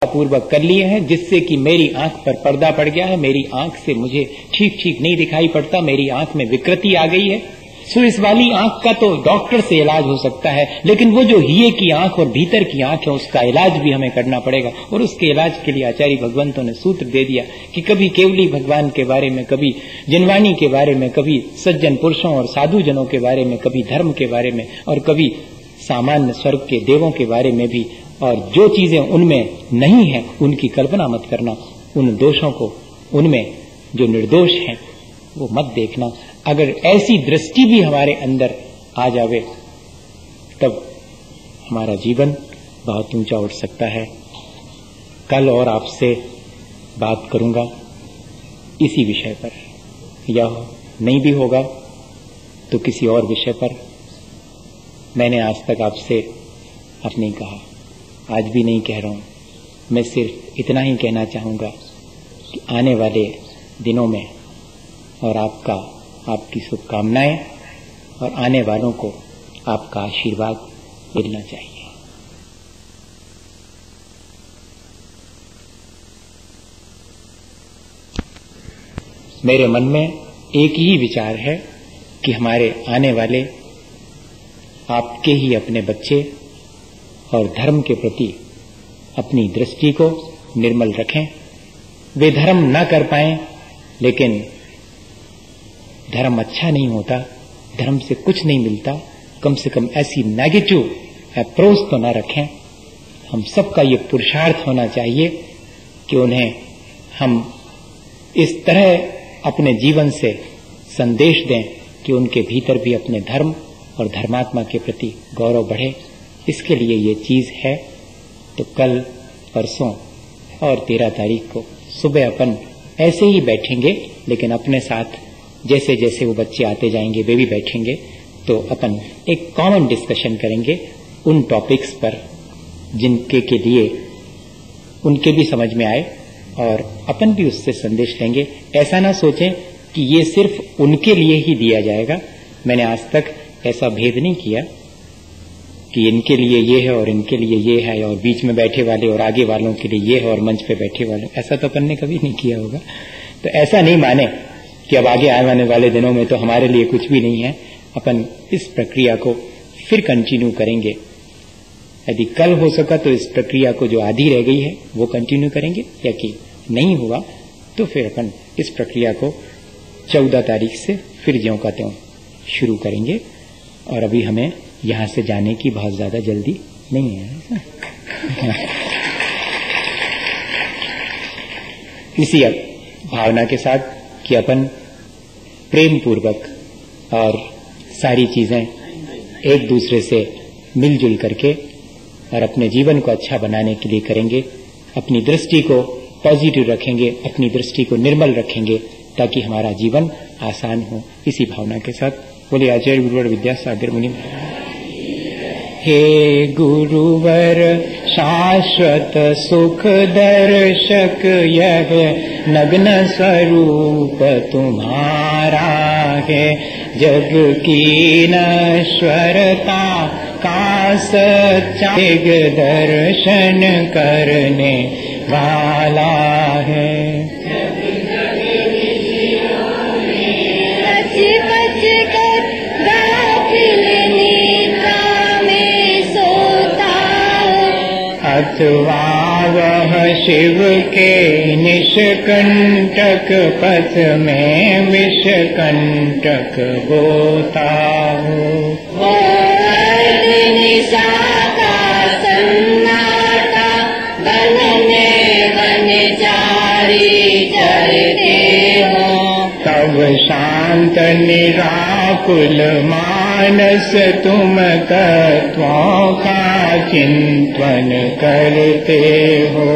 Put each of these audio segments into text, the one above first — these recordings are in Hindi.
पूर्वक कर लिए हैं, जिससे कि मेरी आंख पर पर्दा पड़ गया है, मेरी आंख से मुझे ठीक नहीं दिखाई पड़ता, मेरी आंख में विकृति आ गई है। सो इस वाली आंख का तो डॉक्टर से इलाज हो सकता है, लेकिन वो जो हिये की आंख और भीतर की आंख है उसका इलाज भी हमें करना पड़ेगा। और उसके इलाज के लिए आचार्य भगवंतों ने सूत्र दे दिया कि कभी केवली भगवान के बारे में, कभी जिनवाणी के बारे में, कभी सज्जन पुरुषों और साधु जनों के बारे में, कभी धर्म के बारे में, और कभी सामान्य स्वर्ग के देवों के बारे में भी। और जो चीजें उनमें नहीं है उनकी कल्पना मत करना, उन दोषों को, उनमें जो निर्दोष हैं वो मत देखना। अगर ऐसी दृष्टि भी हमारे अंदर आ जावे तब हमारा जीवन बहुत ऊंचा उठ सकता है। कल और आपसे बात करूंगा इसी विषय पर, यह नहीं भी होगा तो किसी और विषय पर। मैंने आज तक आपसे अब नहीं कहा, आज भी नहीं कह रहा हूं। मैं सिर्फ इतना ही कहना चाहूंगा कि आने वाले दिनों में और आपकी शुभकामनाएं और आने वालों को आपका आशीर्वाद मिलना चाहिए। मेरे मन में एक ही विचार है कि हमारे आने वाले आपके ही अपने बच्चे और धर्म के प्रति अपनी दृष्टि को निर्मल रखें। वे धर्म न कर पाएं, लेकिन धर्म अच्छा नहीं होता, धर्म से कुछ नहीं मिलता, कम से कम ऐसी नेगेटिव अप्रोच तो न रखें। हम सबका ये पुरुषार्थ होना चाहिए कि उन्हें हम इस तरह अपने जीवन से संदेश दें कि उनके भीतर भी अपने धर्म और धर्मात्मा के प्रति गौरव बढ़े। इसके लिए ये चीज है। तो कल, परसों और 13 तारीख को सुबह अपन ऐसे ही बैठेंगे, लेकिन अपने साथ जैसे जैसे वो बच्चे आते जाएंगे वे भी बैठेंगे, तो अपन एक कॉमन डिस्कशन करेंगे उन टॉपिक्स पर जिनके के लिए उनके भी समझ में आए और अपन भी उससे संदेश लेंगे। ऐसा ना सोचें कि ये सिर्फ उनके लिए ही दिया जाएगा। मैंने आज तक ऐसा भेद नहीं किया कि इनके लिए ये है और इनके लिए ये है और बीच में बैठे वाले और आगे वालों के लिए ये है और मंच पे बैठे वाले, ऐसा तो अपन ने कभी नहीं किया होगा। तो ऐसा नहीं माने कि अब आगे आने वाले दिनों में तो हमारे लिए कुछ भी नहीं है। अपन इस प्रक्रिया को फिर कंटिन्यू करेंगे। यदि कल हो सका तो इस प्रक्रिया को जो आधी रह गई है वो कंटिन्यू करेंगे, या कि नहीं हुआ तो फिर अपन इस प्रक्रिया को 14 तारीख से फिर ज्यों का त्यों शुरू करेंगे। और अभी हमें यहां से जाने की बहुत ज्यादा जल्दी नहीं है। इसी भावना के साथ कि अपन प्रेम पूर्वक और सारी चीजें एक दूसरे से मिलजुल करके और अपने जीवन को अच्छा बनाने के लिए करेंगे। अपनी दृष्टि को पॉजिटिव रखेंगे, अपनी दृष्टि को निर्मल रखेंगे, ताकि हमारा जीवन आसान हो। इसी भावना के साथ बोले आचार्य गुरुवर विद्यासागर मुनि। हे गुरुवर शाश्वत सुख दर्शक, यह नग्न स्वरूप तुम्हारा है। जग की नश्वरता का सच्चा दर्शन करने वाला है। अथवा वह शिव के निष्कंटक पथ में विषकंटक गोता हो। वो निशाता सन्नाटा बनने वनचारी चरते हो। तब शांत निराकुल मानस तुम तत्वों का चिंतन करते हो।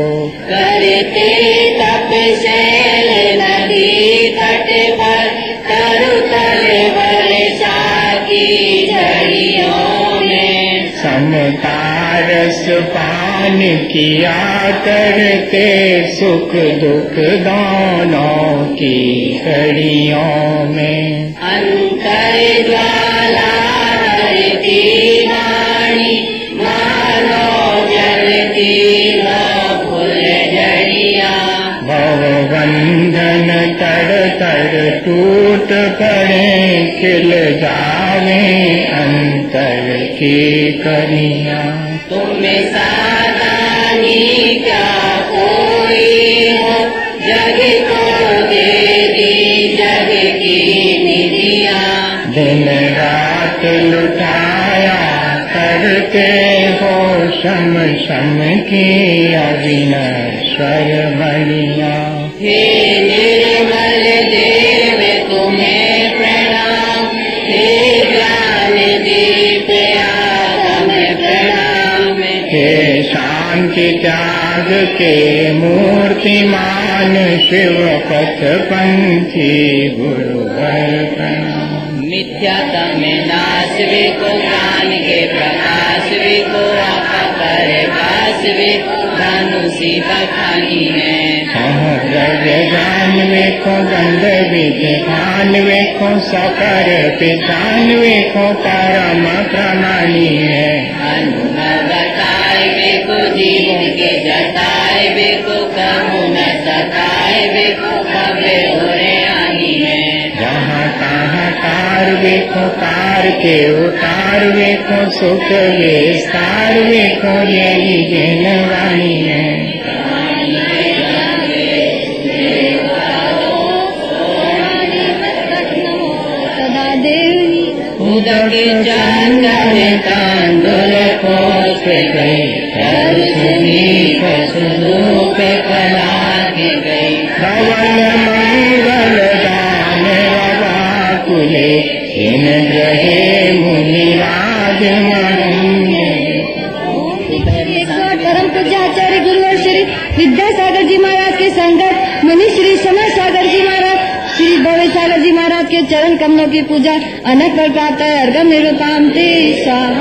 करते तपशैल नदी तट पर, तरुतल वर्षा की झड़ियों में। समतारस पान किया करते, सुख दुख दोनों की घड़ियों में। अंतर ज्वाला हरती वाणी, मानो जलती न भूल टूट पड़े खिल जावे अंतर की कलियां। तुम्हें सावधानी क्या कोई हो, जग को दे दी जग की निधियां। दिन रात लुटाया करते हो शम शम की अविनश्वर बलियां। हे निर्मल देव तुम्हें प्रणाम, हे ज्ञान दीप आत्म प्रणाम। हे शांति त्याग के मूर्तिमान शिव पथ पंथी गुरुवर प्रणाम। मिथ्यातम नाश को ज्ञान के प्रकाश को आपा कर पास धनुषी बखानी है। द्रव्य जानवे को गंध विध भानवे को सकर पिछानवे को परम प्रमाणी है। अनुभव बताए वे को जीवन के जताए वे को कहूँ न सताए वे को कबे ओरे आनी है। जहाँ तहाँ कार वे को कार के उतार वे को सुख विस्तार वे को यही जनवाणी है। उदक चंदन तांदुल पोष गई, स्वरूप कला के गई। धवल मंगल दान रवाकुले इन ग्रहे मुनिराज परम पूज्याचार्य गुरुवर श्री विद्यासागर जी महाराज के संगत मुनि श्री समय सागर जी महाराज, श्री भव्य सागर जी महाराज के चरण कमलों की पूजा अनक पर प्रातः अर्घम निरूपांते स्वाहा।